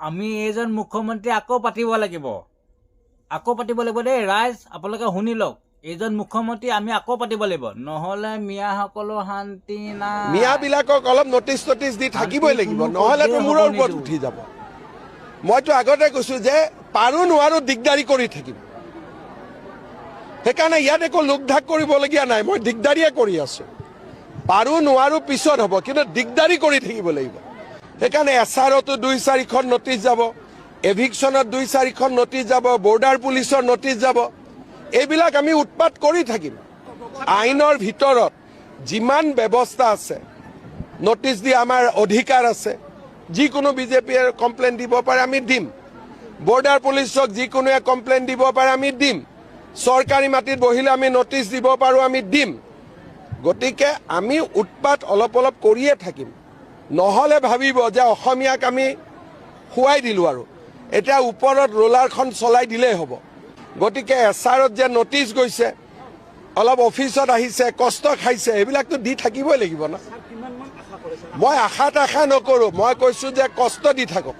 আমি এইজন মুখ্যমন্ত্ৰী আকৌ পাতিব লাগিব দেই ৰাইজ আপোনালোকে শুনি লওক এইজন মুখ্যমন্ত্ৰী আমি আকৌ পাতিব লাগিব নহলে মিয়াসকলৰ শান্তি নাই মিয়াবিলাকক অলপ নটিচ দি থাকিবই লাগিব নহলেতো মূৰৰ ওপৰত উঠি যাব মইতো আগতে কৈছো যে পাৰো নোৱাৰো দিগদাৰি কৰি থাকিম সেইকাৰণে ইয়াত একো লোকধাক কৰিবলগীয়া নাই মই দিগদাৰিয়ে কৰি আছো পাৰো নোৱাৰো পিছত হ'ব কিন্তু দিগদাৰি কৰি থাকিব লাগিব সেইকাৰণে এছআৰতো 2-4খন নটিচ যাব এভিকশ্যনত 2-4খন নটিচ যাব বৰ্ডাৰ পুলিচৰ নটিচ যাব এইবিলাক আমি উৎপাত কৰি থাকিম আইনৰ ভিতৰত যিমান ব্যৱস্থা আছে নটিচ দি আমাৰ অধিকাৰ আছে যিকোনো বিজেপিয়ে কমপ্লেইন দিব পাৰে আমি দিম বৰ্ডাৰ পুলিচক যিকোনোৱে কমপ্লেইন দিব পাৰে আমি দিম চৰকাৰী মাটিত বহিলে আমি নটিচ দিব পাৰো আমি দিম গতিকে আমি উৎপাত অলপ কৰিয়ে থাকিম নহলে ভাবিব যে অসমীয়াক আমি খুৱাই দিলো আৰু এটা ওপৰত ৰোলাৰখন চলাই দিলেই হ'ব গতিকে এছআৰত যে নটিচ গৈছে অলপ অফিচত আহিছে কষ্ট খাইছে এইবিলাকতো দি থাকিবই লাগিব না মই আশা নকৰো মই কৈছো যে কষ্ট দি থাকক